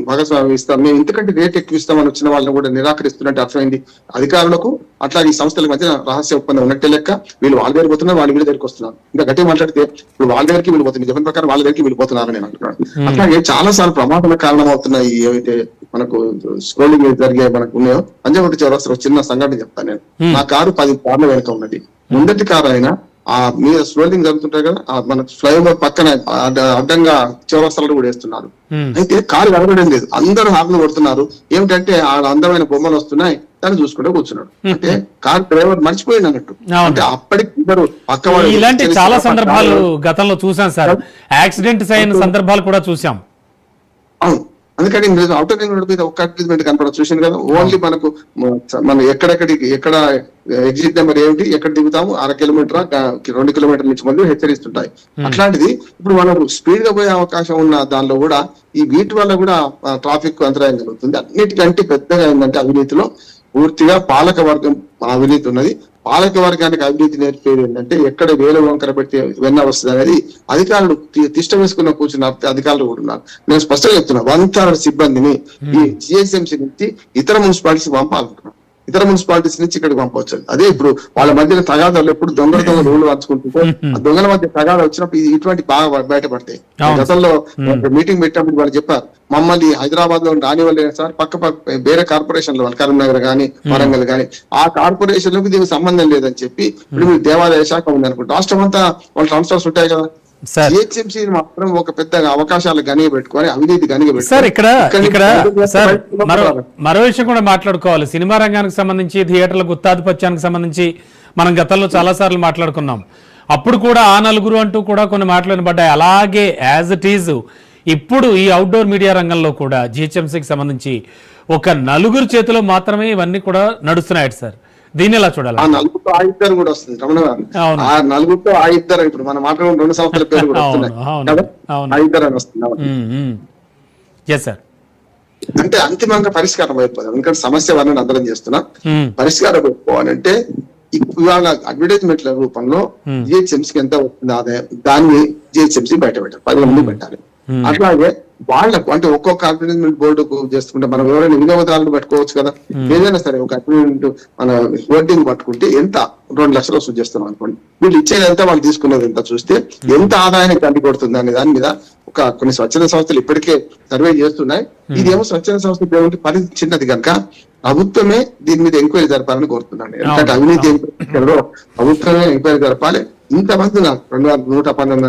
భాగస్వామ్యం ఇస్తాం, మేము ఇంతకంటే రేట్ ఎక్కువ ఇస్తామని వచ్చిన వాళ్ళని కూడా నిరాకరిస్తున్నట్టు అర్థమైంది అధికారులకు. అట్లా ఈ సంస్థల మధ్య రహస్య ఒప్పందం ఉన్నట్టే లెక్క. వీళ్ళు వాళ్ళ దగ్గర పోతున్నారు, వాళ్ళు వీళ్ళ దగ్గరికి వస్తున్నారు. ఇంకా గట్టిగా మాట్లాడితే ఇప్పుడు వాళ్ళ దగ్గరికి వెళ్ళిపోతుంది, చెప్పిన ప్రకారం వాళ్ళ దగ్గరికి వెళ్ళిపోతున్నారు నేను అంటున్నాను. అట్లాగే చాలా సార్లు ప్రమాదాలకు కారణం అవుతున్నాయి ఏవైతే మనకు స్క్రోలింగ్ జరిగే మనకు ఉన్నాయో. పంజాగుట్ట చౌరస్తా చిన్న సంఘటన చెప్తాను నేను. నా కారు 10 కార్ల వెనుక ఉన్నది. ముందటి కారు అయినా ఆ మీద స్క్రోలింగ్ జరుగుతుంటాయి కదా, మన ఫ్లైఓవర్ పక్కన అడ్డంగా చౌరస్తాలు కూడా వేస్తున్నారు. అయితే కారు కనబడడం లేదు, అందరూ హార్న్లు కొడుతున్నారు. ఏమిటంటే ఆ అందమైన బొమ్మలు వస్తున్నాయి, దాన్ని చూసుకుంటూ కూర్చున్నాడు. అంటే కార్ డ్రైవర్ మర్చిపోయింది అన్నట్టు. అంటే అప్పటికి ఇద్దరు పక్క వాళ్ళు. ఇలాంటి చాలా సందర్భాలు గతంలో చూసాం సార్, యాక్సిడెంట్స్ అయిన సందర్భాలు కూడా చూసాం. అవును, అందుకని అవుటర్ రింగ్ రోడ్ మీద ఒక్క అడ్వర్టైజ్మెంట్ కనపడదు, చూసాను కదా. ఓన్లీ మనకు మనం ఎక్కడ ఎగ్జిట్ నెంబర్ ఏమిటి, ఎక్కడ దిగుతాము, 1/2 కిలోమీటర్ 2 కిలోమీటర్ల నుంచి మళ్ళీ హెచ్చరిస్తుంటాయి. అట్లాంటిది ఇప్పుడు మనం స్పీడ్ గా పోయే అవకాశం ఉన్న దానిలో కూడా ఈ వీటి వల్ల కూడా ట్రాఫిక్ అంతరాయం కలుగుతుంది. అన్నిటికంటే పెద్దగా ఏంటంటే అవినీతిలో పూర్తిగా పాలక వర్గం అవినీతి ఉన్నది. పాలక వర్గానికి అవినీతి నేర్పేది ఏంటంటే ఎక్కడ వేల వంకర పెడితే వెన్న వస్తుంది అనేది అధికారులు తిష్ట వేసుకున్న కూర్చున్న అధికారులు కూడా ఉన్నారు. నేను స్పష్టంగా చెప్తున్నా, 1/3 సిబ్బందిని ఈ జిహెచ్ఎంసీ నుంచి ఇతర మున్సిపాలిటీస్ పంపాలనుకున్నాను. ఇతర మున్సిపాలిటీస్ నుంచి ఇక్కడికి పంపవచ్చు. అదే ఇప్పుడు వాళ్ళ మధ్యన తగాదాలు ఎప్పుడు దొంగ రోడ్లు పంచుకుంటుంటే ఆ దొంగల మధ్య తగాదా వచ్చినప్పుడు ఇటువంటి బాగా బయటపడతాయి. గతంలో మీటింగ్ పెట్టినప్పుడు వాళ్ళు చెప్పారు, మమ్మల్ని హైదరాబాద్ లో రానివ్వలేదు సార్, పక్క వేరే కార్పొరేషన్ లో కరీంనగర్ గానీ వరంగల్ గానీ ఆ కార్పొరేషన్లకు దీనికి సంబంధం లేదని చెప్పి ఇప్పుడు మీరు దేవాదాయ శాఖ ఉంది అనుకుంటే రాష్ట్రం అంతా వాళ్ళ ట్రాన్స్ఫర్స్ ఉంటాయి కదా. జిహెచ్ఎంసీ మాత్రం ఒక పెద్ద అవకాశాలు గనిగ పెట్టుకొని అవినీతి గనిగ సార్ ఇక్కడ సార్ మరో విషయం కూడా మాట్లాడుకోవాలి. సినిమా రంగానికి సంబంధించి, థియేటర్ల గుత్తాధిపత్యానికి సంబంధించి మనం గతంలో చాలా సార్లు మాట్లాడుకున్నాం. అప్పుడు కూడా ఆ నలుగురు అంటూ కూడా కొన్ని మాటలు వినబడ్డాయి. అలాగే యాజ్ ఇట్ ఈజ్ ఇప్పుడు ఈ అవుట్డోర్ మీడియా రంగంలో కూడా జిహెచ్ఎంసీకి సంబంధించి ఒక నలుగురు చేతిలో మాత్రమే ఇవన్నీ కూడా నడుస్తున్నాయి సార్. దీన్ని ఎలా చూడాలి? ఆ నలుగురితో ఆ ఇద్దరు కూడా వస్తుంది రమణ గారు. ఆ నలుగురితో ఆ ఇద్దరు ఇప్పుడు మనం మాట్లాడుకున్న 2 సంస్థల పేరు కూడా వస్తున్నాయి కదా, ఆ ఇద్దరు అని వస్తుంది సార్. అంటే అంతిమంగా పరిష్కారం అయిపోతుంది. ఎందుకంటే సమస్య వర్ణన అందరం చేస్తున్నా. పరిష్కారం అయిపోవాలంటే ఇవాళ అడ్వర్టైజ్మెంట్ల రూపంలో జిహెచ్ఎంసీకి ఎంత వస్తుంది ఆదాయం, దాన్ని జిహెచ్ఎంసీ బయట పెట్టాలి, 10 మంది పెట్టాలి. అట్లాగే వాళ్లకు అంటే ఒక్కొక్క అడ్వర్టైజ్మెంట్ బోర్డుకు చేసుకుంటే మనం ఎవరైనా వినియోగదారులు పట్టుకోవచ్చు కదా. ఏదైనా సరే ఒక అడ్వర్టైజ్మెంట్ మన హోర్డింగ్ పట్టుకుంటే ఎంత 2 లక్షలు వసూలు చేస్తున్నాం అనుకోండి, వీళ్ళు ఇచ్చేది ఎంత, వాళ్ళు తీసుకునేది ఎంత చూస్తే ఎంత ఆదాయానికి కంటి కొడుతుంది అనే దాని మీద కొన్ని స్వచ్ఛంద సంస్థలు ఇప్పటికే సర్వే చేస్తున్నాయి. ఇదేమో స్వచ్ఛంద సంస్థ పరిస్థితి చిన్నది కనుక ప్రభుత్వమే దీని మీద ఎంక్వైరీ జరపాలని కోరుతున్నాను. ఎందుకంటే అవినీతి ప్రభుత్వమే ఎంక్వైరీ జరపాలి. ఇంతమంది 219